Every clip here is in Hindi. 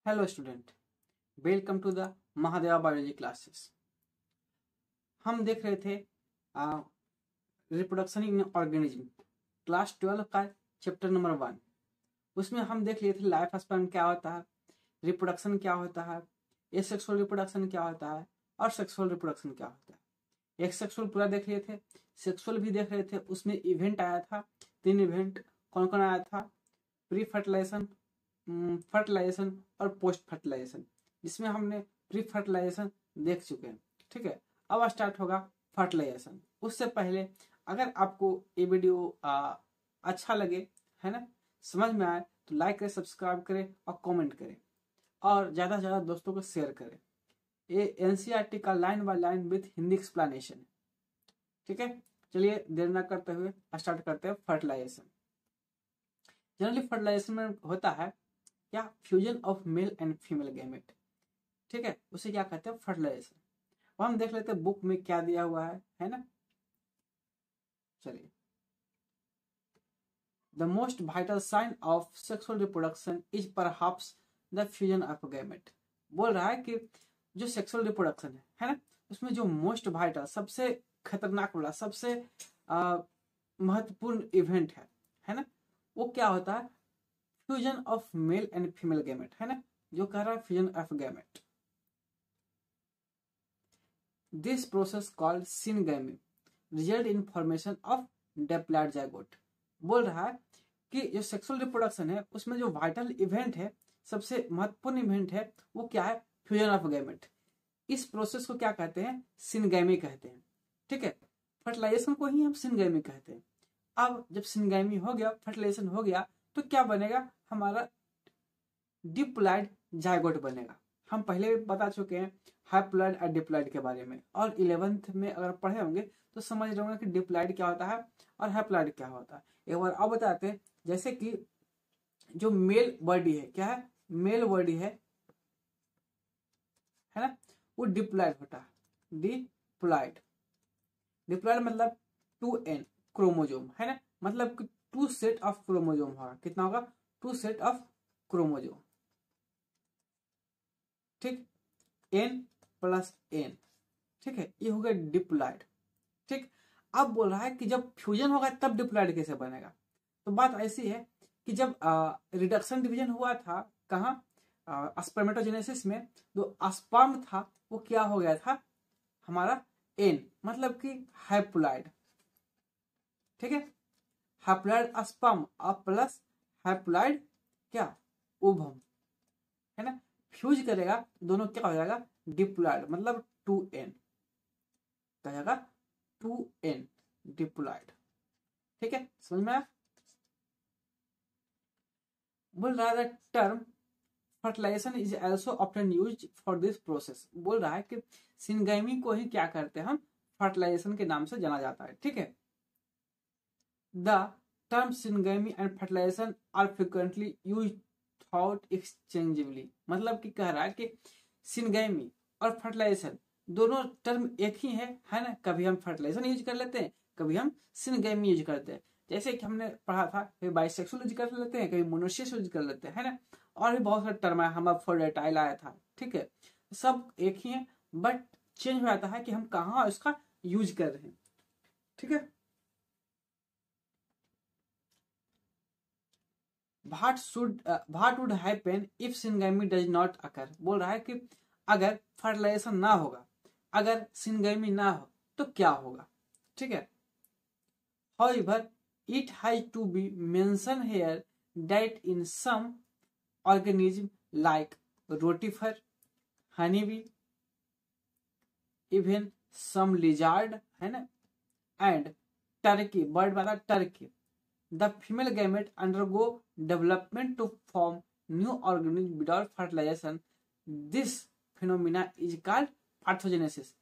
Hello student, welcome to the Mahadeva biology classes. हम देख रहे थे रिप्रोडक्शन इन ऑर्गेनिज्म, क्लास 12 का चैप्टर नंबर 1। उसमें हम देख लिए थे लाइफ स्पैन क्या होता है, रिप्रोडक्शन क्या होता है, एसेक्सुअल रिप्रोडक्शन क्या होता है और सेक्सुअल रिप्रोडक्शन क्या होता है। एक सेक्सुअल पूरा देख लिए थे, सेक्सुअल भी देख रहे थे। उसमें इवेंट आया था, 3 इवेंट। कौन कौन आया था? प्री फर्टिलाइजेशन, फर्टिलाइजेशन और पोस्ट फर्टिलाइजेशन, जिसमें हमने प्री फर्टिलाइजेशन देख चुके हैं। ठीक है, अब स्टार्ट होगा फर्टिलाइजेशन। उससे पहले अगर आपको ये वीडियो अच्छा लगे, है ना, समझ में आए, तो लाइक करें, सब्सक्राइब करें और कमेंट करें और ज़्यादा से ज़्यादा दोस्तों को शेयर करें। ये एनसीईआरटी का line by line with Hindi explanation. ठीक है, चलिए देर न करते हुए स्टार्ट करते हैं फर्टिलाइजेशन। जनरली फर्टिलाइजेशन में होता है क्या? Fusion of male and female gamete. ठीक है, उसे क्या कहते हैं? फर्टिलाइजेशन। अब हम देख लेते हैं बुक में क्या दिया हुआ है ना। चलिए, the most vital sign of sexual reproduction is perhaps the fusion of gamete. बोल रहा है कि जो सेक्सुअल रिप्रोडक्शन है ना, उसमें जो मोस्ट वाइटल, सबसे खतरनाक वाला, सबसे महत्वपूर्ण इवेंट है ना, वो क्या होता है? Fusion of male and female gamete, है ना, जो कह रहा है fusion of gamete. This process called syngamy result in formation of diploid zygote. बोल रहा है कि जो सेक्सुअल रिप्रोडक्शन है उसमें जो वाइटल इवेंट है, सबसे महत्वपूर्ण इवेंट है, वो क्या है? Fusion of gamete. इस प्रोसेस को क्या कहते हैं? सिनगैमी कहते हैं। ठीक है, फर्टिलाइजेशन को ही हम सिनगैमी कहते हैं। अब जब सिनगैमी हो गया, फर्टिलाइजेशन हो गया, तो क्या बनेगा? हमारा डिप्लॉइड जाइगोट बनेगा। हम पहले भी बता चुके हैं हैप्लॉइड और डिप्लॉइड के बारे में, और 11th में अगर पढ़े होंगे तो समझ रहे होंगे कि डिप्लॉइड क्या होता है और हैप्लॉइड क्या होता है। एक बार अब बताते हैं। जैसे कि जो मेल बॉडी है, क्या है? मेल बॉडी है ना, वो डिप्लॉइड होता है। डिप्लॉइड, डिप्लॉइड मतलब 2n क्रोमोजोम, है ना, मतलब कि 2 सेट ऑफ क्रोमोजोम होगा। कितना होगा? 2 सेट ऑफ क्रोमोजोम। ठीक, n+n। ठीक है, ये हो गया डिप्लॉइड। ठीक, अब बोल रहा है कि जब फ्यूजन होगा तब डिप्लॉइड कैसे बनेगा। तो बात ऐसी है कि जब रिडक्शन डिवीजन हुआ था, कहाँ? स्पर्मेटोजेनेसिस में, जो स्पर्म था वो क्या हो गया था? हमारा n, मतलब कि हैप्लॉइड। ठीक है, हैप्लॉइड स्पर्म और प्लस हैप्लॉइड क्या? ओवम, है ना, फ्यूज करेगा, दोनों क्या हो जाएगा? डिप्लॉइड, मतलब 2n क्या जाएगा? 2n diploid. ठीक है, समझ में आया? बोल रहा है term fertilization is also often used for this process. बोल रहा है कि सिनगैमी को ही क्या करते हैं हम? फर्टिलाइजेशन के नाम से जाना जाता है। ठीक है, the term syngamy and fertilisation are frequently used thought exchangeably. मतलब कि कह रहा है कि सिनगैमी और फर्टिलाइजेशन दोनों टर्म एक ही है ना। कभी हम फर्टिलाइजेशन यूज कर लेते हैं, कभी हम सिनगैमी यूज करते हैं। जैसे कि हमने पढ़ा था, कभी बाइसेक्सुअल यूज कर लेते हैं, कभी मोनोशियस यूज कर लेते हैं, है ना। और भी बहुत सारे टर्म है, हर्माफ्रोडाइटाइल आया था। ठीक है, सब एक ही है, बट चेंज हो जाता है कि हम कहाँ उसका यूज कर रहे हैं। ठीक है, what would happen if syngamy does not occur। बोल रहा है कि अगर फर्टिलाइजेशन ना होगा, अगर सिनगैमी ना हो तो क्या होगा। ठीक है, however it has to be mentioned here that in some organism like rotifer, honeybee, even some lizard, है ना, and turkey, bird वाला turkey, the female gamete undergo development to form new organism without fertilization. This phenomena is called पार्थोजेनेसिस।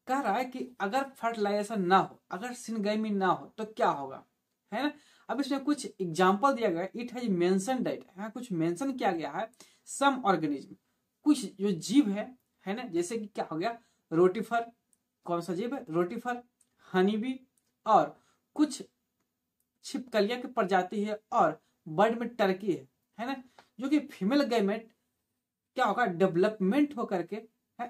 कह रहा है कि अगर फर्टिलाइजेशन ना हो, अगर सिनगैमी ना हो तो क्या होगा, है ना। अब इसमें कुछ एग्जांपल दिया गया, इट हैज मेंशन दैट, यहाँ कुछ मेंशन किया गया है, सम ऑर्गेनिज्म, कुछ जो जीव है ना, जैसे कि क्या हो गया? रोटिफर, कौन सा जीव है? रोटिफर, हनीबी, और कुछ छिपकलिया की प्रजाति है, और बर्ड में टर्की है ना, जो कि फीमेल गैमेट क्या होगा, डेवलपमेंट होकर के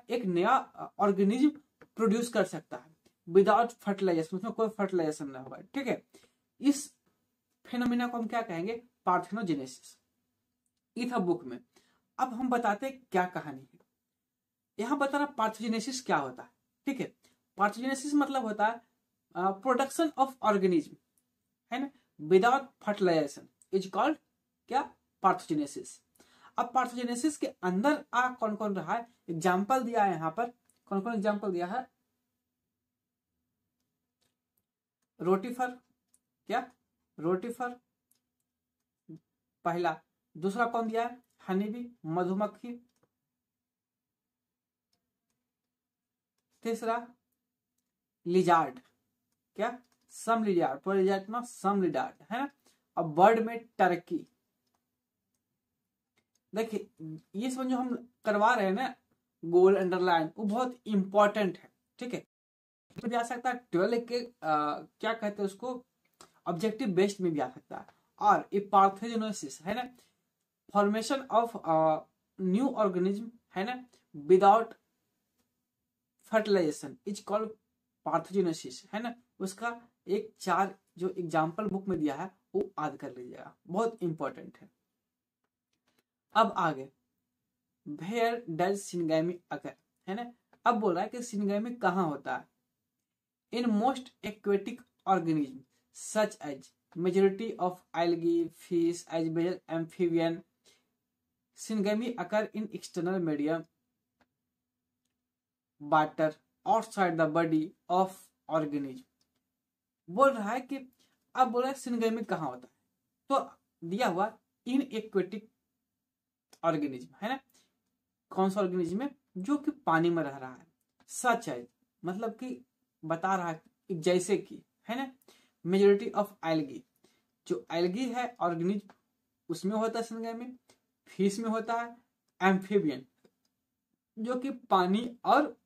एक नया ऑर्गेनिज्म प्रोड्यूस कर सकता है विदाउट फर्टिलाइजेशन, उसमें कोई फर्टिलाइजेशन ना होगा। ठीक है, इस फेनोमेना को हम क्या कहेंगे, पार्थेनोजेनेसिस। ये था बुक में। अब हम बताते हैं क्या कहानी है। यहां बता रहा पार्थेनोजेनेसिस क्या होता है। ठीक है, पार्थेनोजेनेसिस मतलब होता है प्रोडक्शन ऑफ ऑर्गेनिज्म, है ना, विदाउट फर्टिलाइजेशन इज कॉल्ड क्या, पार्थेनोजेनेसिस। अब पार्थेनोजेनेसिस के अंदर कौन कौन रहा है, एग्जाम्पल दिया है यहाँ पर। कौन कौन एग्जाम्पल दिया है, रोटिफर, क्या, रोटिफर पहला। दूसरा कौन दिया है, हनीबी, मधुमक्खी। तीसरा लिजार्ड, क्या, सम लिजार्ड, पूरा लिजार्ड में सम लिजार्ड है ना। अब बर्ड में टर्की। देखिए ये सब जो हम करवा रहे हैं ना, गोल अंडरलाइन, वो बहुत इंपॉर्टेंट है। ठीक है, तो भी आ सकता है 12 के क्या कहते हैं उसको, ऑब्जेक्टिव बेस्ड में भी आ सकता है। और ये पार्थेनोजेनेसिस है ना, फॉर्मेशन ऑफ न्यू ऑर्गेनिज्म है ना without fertilization is called parthenogenesis है ना। उसका एक 4 जो एग्जाम्पल बुक में दिया है वो याद कर लीजिएगा, बहुत इंपॉर्टेंट है। अब आगे, वेयर डज सिनगैमी अकर, है ना। अब बोल रहा है कि सिनगैमी कहाँ होता है, in most aquatic organism such as majority of algae, fish, as well as amphibian. Syngamy occur in external medium, water, outside the body of organism. बोल रहा है कि, अब बोल रहा है सिनगैमी कहाँ होता है, तो दिया हुआ इन एक्वेटिक ऑर्गेनिज्म है ना, कौन सा ऑर्गेनिज्म है, जो कि पानी में रह रहा है। सच है मतलब कि बता रहा है जैसे कि, है ना, मेजोरिटी ऑफ एल्गी, जो एल्गी है ऑर्गेनिज्म उसमें होता है सिनगैमी, फिश में होता है, एम्फीबियन जो कि पानी और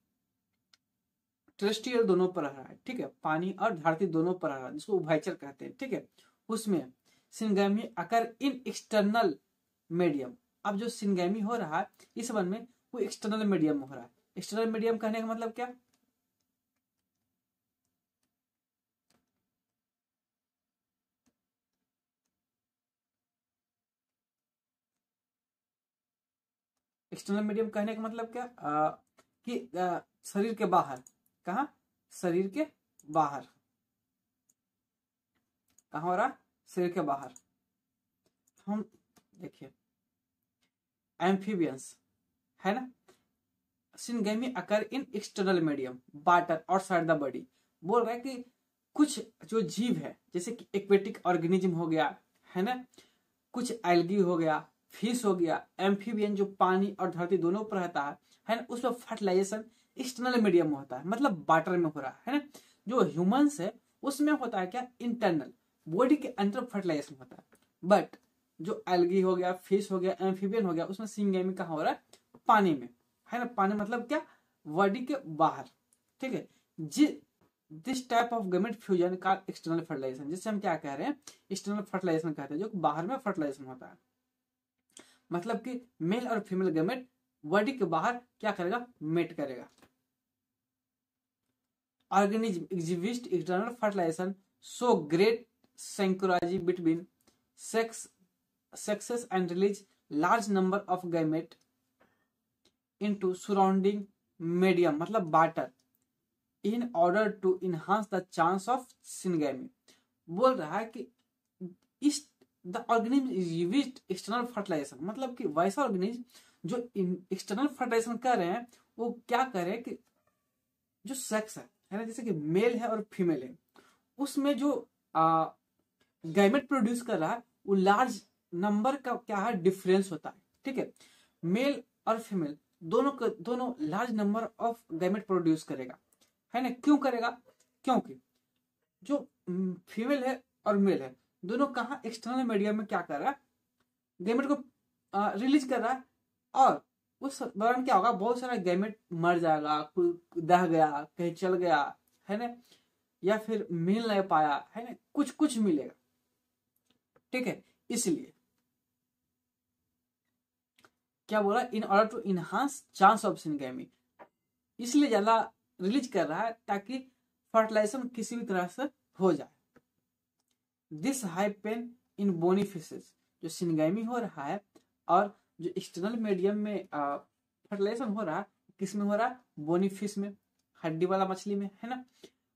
टेरेस्ट्रियल दोनों पर रह रहा है। ठीक है, पानी और धरती दोनों पर रह रहा है, जिसको उभयचर कहते हैं। ठीक है, उसमें सिनगैमी अकर इन एक्सटर्नल मीडियम। अब जो सिनगैमी हो रहा है इस वन में, वो एक्सटर्नल मीडियम में हो रहा है। एक्सटर्नल मीडियम कहने का मतलब क्या, एक्सटर्नल मीडियम कहने का मतलब क्या, कि शरीर के बाहर। कहा, शरीर के बाहर। कहा हो रहा, शरीर के बाहर। हम देखिए एम्फीबियंस है ना, सिनगैमी अकर इन एक्सटर्नल मीडियम वाटर और साइड द बॉडी। बोल रहा है कि कुछ जो जीव है, जैसे कि एक्वेटिक ऑर्गेनिज्म हो गया, है ना, कुछ एल्गी हो गया, फिश हो गया, एम्फीबियन जो पानी और धरती दोनों पर रहता है ना, उसमें फर्टिलाइजेशन एक्सटर्नल मीडियम में होता है, मतलब वाटर में हो रहा है ना। जो ह्यूमंस है उसमें होता है क्या, इंटरनल बॉडी के अंदर फर्टिलाइजेशन होता है। बट जो एल्गी हो गया, फिश हो गया, एम्फीबियन हो गया, उसमें सिनगैमी कहाँ हो रहा है, पानी में, है ना। पानी मतलब क्या, बॉडी के बाहर। ठीक है, this type of gamete fusion का एक्सटर्नल फर्टिलाइजेशन, जिससे हम क्या कह रहे हैं, एक्सटर्नल फर्टिलाइजेशन कहते हैं, जो बाहर में फर्टिलाइजेशन होता है। मतलब कि मेल और फीमेल गैमेट बॉडी के बाहर क्या करेगा, मेट करेगा। Organism exhibit external fertilization so great synchronicity between sexes and release large number of gamete into surrounding medium, मतलब water, in order to enhance the chance of syngamy। बोल रहा है कि इस the organism exhibit external fertilization, मतलब कि वैसा ऑर्गेनिज्म जो एक्सटर्नल फर्टिलाइजेशन कर रहे हैं, वो क्या कर रहे हैं कि जो सेक्स है ना, जैसे कि मेल है और फीमेल है, उसमें जो गैमेट प्रोड्यूस कर रहा है, वो लार्ज नंबर का क्या है, डिफरेंस होता है। ठीक है, मेल और फीमेल दोनों large number of gamete produce करेगा, है ना। क्यों करेगा, क्योंकि जो फीमेल है और मेल है, दोनों कहाँ, एक्सटर्नल मीडियम में क्या कर रहा है, गैमेट को रिलीज कर रहा है। और उस दौरान क्या होगा, बहुत सारा गैमेट मर जाएगा, कोई दह गया, कहीं चल गया, है ना, या फिर मिल नहीं पाया, है ना, कुछ कुछ मिलेगा। ठीक है, इसलिए क्या बोला, in order to enhance chance of syngamy, इसलिए ज्यादा रिलीज कर रहा है ताकि फर्टिलाइजेशन किसी भी तरह से हो जाए। This happen in bony fishes, जो सिनगेमी हो रहा है और जो एक्सटर्नल मीडियम में फर्टिलाइजेशन हो रहा है, किस में हो रहा है, बोनी फिश में, हड्डी वाला मछली में, है ना,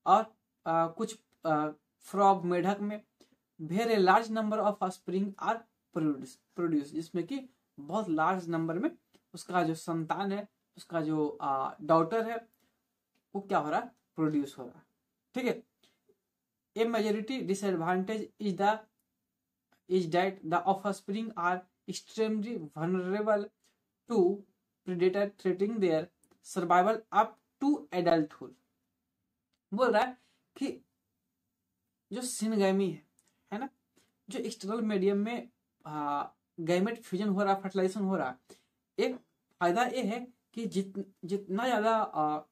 और कुछ फ्रॉग, मेढक में। Very large number of offspring are produce, जिसमें कि बहुत लार्ज नंबर में उसका जो संतान है, उसका जो डॉटर है, वो क्या हो रहा है, प्रोड्यूस हो रहा है। ठीक है। A majority disadvantage is that the offspring are extremely vulnerable to predator threatening their survival up to adulthood. बोल रहा है कि जो सिनगेमी है ना, जो एक्सटर्नल मीडियम में गैमेट फ्यूजन हो रहा, फर्टिलाइजेशन हो रहा, एक फायदा ये है कि जितना ज्यादा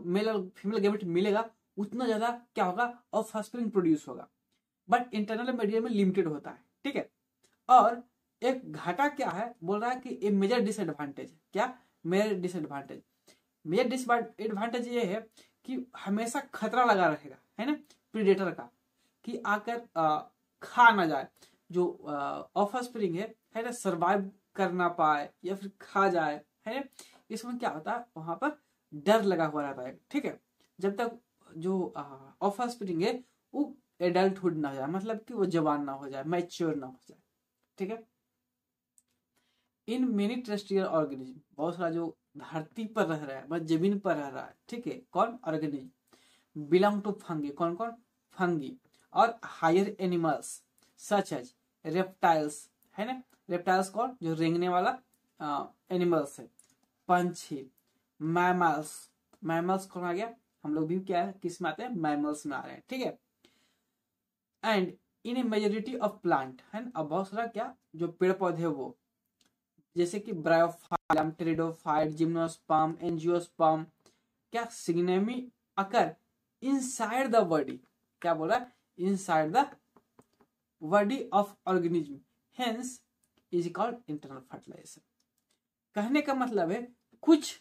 मेल और फीमेल गैमेट मिलेगा उतना ज्यादा क्या होगा, ऑफस्प्रिंग प्रोड्यूस होगा। बट इंटरनल मीडियम में लिमिटेड होता है। ठीक है। और एक घाटा क्या है, बोल रहा है कि ये मेजर डिसएडवांटेज, क्या मेजर डिसएडवांटेज, मेजर डिसएडवांटेज ये है कि हमेशा खतरा लगा रहेगा, है ना, प्रीडेटर का, कि आकर खा ना जाए, जो ऑफस्प्रिंग है ना, सरवाइव कर ना पाए या फिर खा जाए, है ना। इसमें क्या होता है, वहां पर डर लगा हुआ रहता है। ठीक है। जब तक जो ऑफस्प्रिंग है वो एडल्टहुड ना हो जाए, मतलब कि वो जवान ना हो जाए, मैच्योर ना हो जाए। ठीक है। इन मेनी टेरेस्ट्रियल ऑर्गेनिज्म, बहुत सारा जो धरती पर रह रहा है, मतलब जमीन पर रह रहा है, ठीक है, कौन, ऑर्गेनिज्म, बिलोंग टू फंगी, कौन कौन, फंगी, और higher animals such as reptiles, है ना, रेप्टाइल्स कौन, जो रेंगने वाला एनिमल्स है, पंछी, मैमल्स, मैमल्स कौन आ गया, हम लोग भी क्या है, किस में आते हैं, मैमल्स में आ रहे हैं। ठीक है। And in A majority of plant, है ना, अब बहुत सारा क्या, जो पेड़ पौधे वो, जैसे कि ब्रायोफाइलम, टेरिडोफाइट, जिम्नोस्पर्म, एंजियोस्पर्म, क्या syngamy occur inside the body, क्या बोला, inside the body of organism, hence is called internal fertilization. कहने का मतलब है कुछ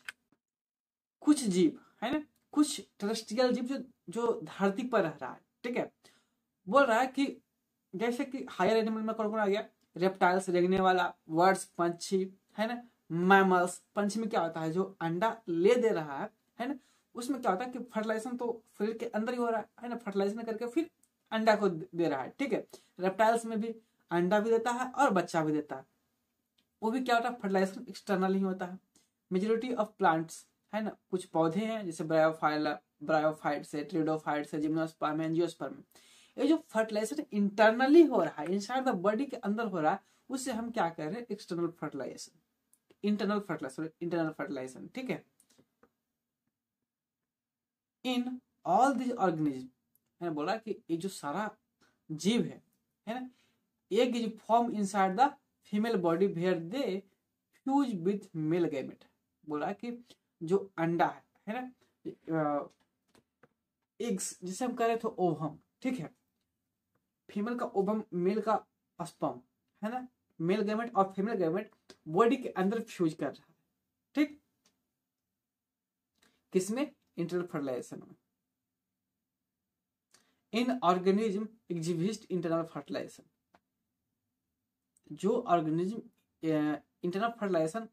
कुछ जीव, है ना, कुछ टेरेस्ट्रियल जीव जो धरती पर रह रहा है। ठीक है। बोल रहा है कि जैसे कि हायर एनिमल में कौन कौन आ गया, रेप्टाइल्स, रेंगने वाला, बर्ड्स, पंछी, है ना, मैमल्स, पंछी में क्या होता है, जो अंडा ले दे रहा है ना, उसमें क्या होता है कि फर्टिलाइजेशन तो शरीर के अंदर ही हो रहा है ना, फर्टिलाइजेशन करके फिर अंडा को दे रहा है। ठीक है। रेप्टाइल्स में भी अंडा भी देता है और बच्चा भी देता है, वो भी क्या होता है, फर्टिलाइजेशन एक्सटर्नल ही होता है। मेजोरिटी ऑफ प्लांट्स, है ना, कुछ पौधे हैं जैसे ब्रायोफाइट्स है, टेरिडोफाइट्स है, जिम्नोस्पर्म, एंजियोस्पर्म, ये जो फर्टिलाइजेशन इंटरनली हो रहा है, इनसाइड द बॉडी के अंदर हो रहा है, उससे हम क्या कह रहे हैं, एक्सटर्नल फर्टिलाइजेशन, इंटरनल फर्टिलाइजेशन। ठीक है। इन ऑल दिस ऑर्गेनिज्म, मैंने बोला कि ये जो सारा जीव है ना, egg is form inside the female body where they fuse with male gamete. बोला कि जो अंडा है ना, एग्स जिसे हम कह रहे थे ओवम, ठीक है, फीमेल का ओवम, मेल का स्पर्म, है ना, मेल गैमेट और फीमेल गैमेट बॉडी के अंदर फ्यूज कर रहा है। ठीक, किसमें, इंटरनल फर्टिलाइजेशन में। In organism exhibit internal fertilization, जो ऑर्गेनिज्म इंटरनल फर्टिलाइजेशन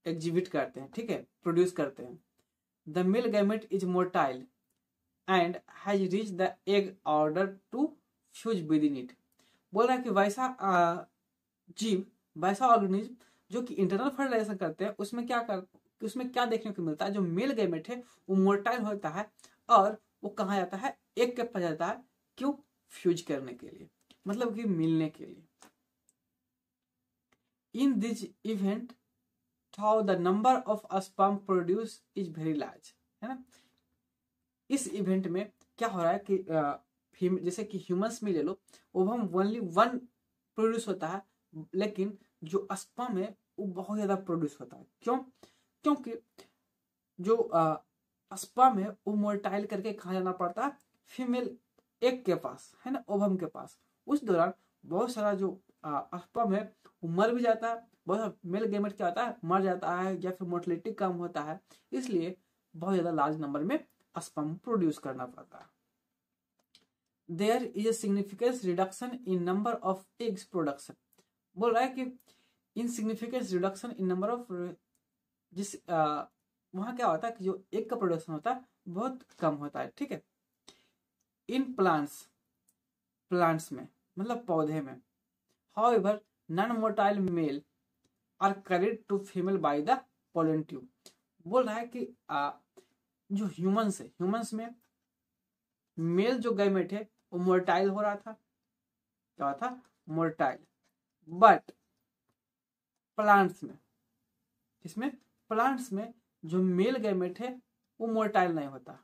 एग्जिबिट करते हैं, ठीक है, प्रोड्यूस करते हैं, the male gamete is motile and has reach the egg order to fuse with in it. बोल रहा है कि वैसा जीव, वैसा ऑर्गेनिज्म जो कि इंटरनल फर्टिलाइजेशन करते हैं, उसमें क्या देखने को मिलता है, जो मेल गैमेट है वो मोटाइल होता है और वो कहाँ जाता है, एग के पास जाता है, क्यों, फ्यूज करने के लिए, मतलब कि मिलने के लिए। In this event how the number of sperm produce is very large, है ना। इस इवेंट में क्या हो रहा है कि जैसे कि ह्यूमंस में ले लो, ओवम ओनली वन प्रोड्यूस होता है, लेकिन जो स्पर्म है वो बहुत ज्यादा प्रोड्यूस होता है। क्यों, क्योंकि जो स्पर्म है वो मोटाइल करके कहाँ जाना पड़ता है, फीमेल एग के पास, है ना, ओवम के पास। उस दौरान बहुत सारा जो स्पर्म है वो मर भी जाता है, बहुत मेल गैमेट क्या होता है, मर जाता है या फिर मोर्टेलिटी कम होता है, इसलिए बहुत ज्यादा लार्ज नंबर में स्पर्म प्रोड्यूस करना पड़ता है। There is a significant reduction in number of eggs production, बोल रहा है कि insignificant reduction in number of, जिस वहां क्या होता है कि जो एग का प्रोडक्शन होता है बहुत कम होता है, ठीक है। इन प्लांट्स में मतलब पौधे में, however non motile male are carried to female by the pollen tube, बोल रहा है कि जो ह्यूमंस में मेल जो गैमेट है वो मोर्टाइल हो रहा था, क्या था, मोर्टाइल, बट प्लांट्स में, इसमें प्लांट्स में जो मेल गैमेट है वो मोर्टाइल नहीं होता।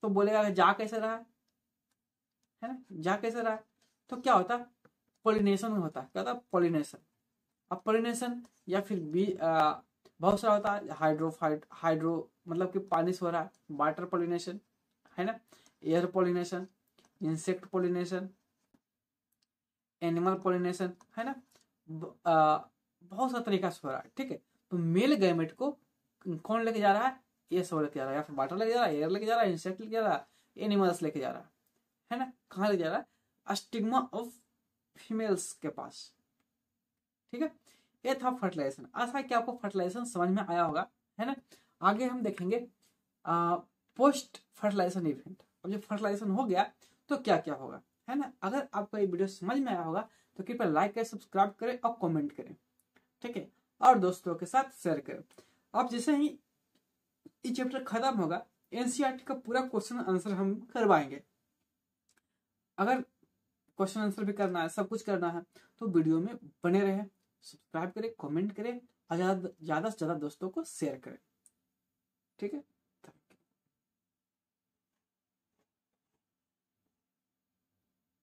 तो बोलेगा जा कैसे रहा है ना, जा कैसे रहा है, तो क्या होता है, पोलिनेशन होता है, क्या होता है, पोलिनेशन। अब पोलिनेशन या फिर बहुत सारा होता है, हाइड्रो मतलब कि पानी से हो रहा है, वाटर पोलिनेशन है ना, air pollination, insect pollination, animal pollination है ना, बहुत सारा तरीका से हो रहा है, ठीक है। तो मेल गैमेट को कौन लेके जा रहा है, ये सब लेके जा रहा है, या फिर वाटर लेके जा रहा है, एयर लेके जा रहा है, इंसेक्ट लेके जा रहा है, एनिमल्स लेके जा रहा है ना, कहाँ लेके जा रहा है, स्टिग्मा ऑफ फीमेल्स के पास, ठीक है। ये था फर्टिलाइजेशन। आशा है कि आपको फर्टिलाइजेशन समझ में आया होगा, है ना। आगे हम देखेंगे पोस्ट फर्टिलाइजेशन इवेंट। अब जब फर्टिलाइजेशन हो गया तो क्या क्या होगा, है ना। अगर आपको ये वीडियो समझ में आया होगा तो कृपया लाइक करें, सब्सक्राइब करें और कमेंट करें, ठीक है, और दोस्तों के साथ शेयर करें। अब जैसे ही ये चैप्टर खत्म होगा एनसीईआरटी का पूरा क्वेश्चन आंसर हम करवाएंगे। अगर क्वेश्चन आंसर भी करना है, सब कुछ करना है, तो वीडियो में बने रहे, सब्सक्राइब करें, कमेंट करें और ज्यादा से ज्यादा दोस्तों को शेयर करें, ठीक है।